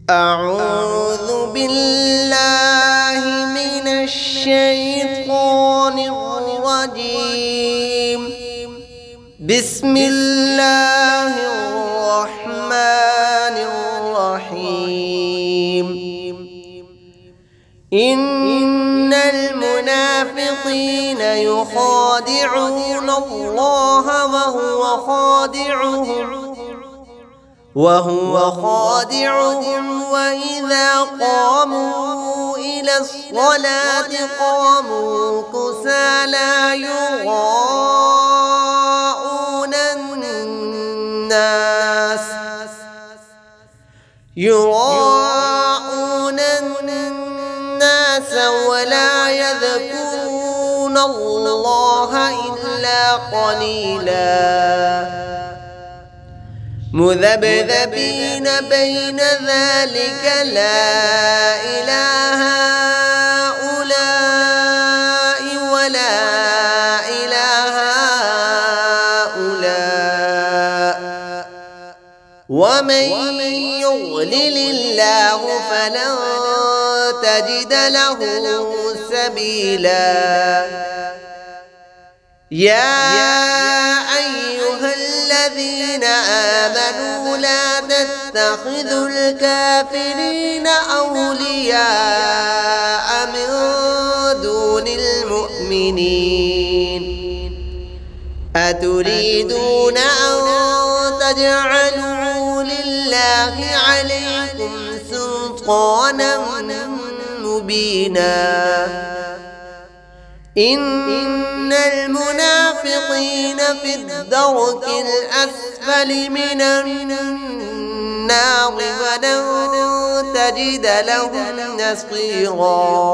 أعوذ بالله من الشيطان الرجيم. بسم الله الرحمن الرحيم. إن المنافقين يخادعون الله وهو خادعهم وإذا قاموا إلى الصلاة قاموا كسالى يراءون الناس ولا يذكرون الله إلا قليلا مذبذبين بين ذلك لا إله هؤلاء ولا إله هؤلاء ومن يضلل الله فلن تجد له سبيلا. يا أيها الذين آمنوا لا تتخذوا الكافرين أولياء من دون المؤمنين. أتريدون أن تجعلوا لله عليكم سلطانا مبينا. إن المنافقين في الدرك الأسفل من النار ولن تجد لهم نصيرا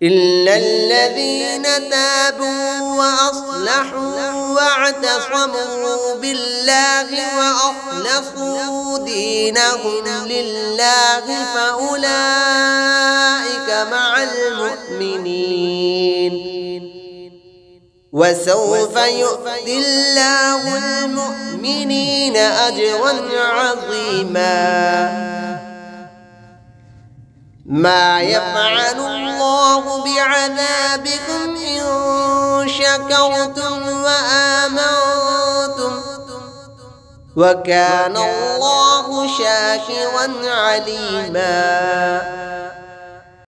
إلا الذين تابوا وأصلحوا واعتصموا بالله وأخلصوا دينهم لله فأولئك مع المؤمنين وسوف يؤتي الله المؤمنين أجرا عظيما. ما يفعل الله بعذابكم إن شكرتم وآمنتم وكان الله شاكرا عليما.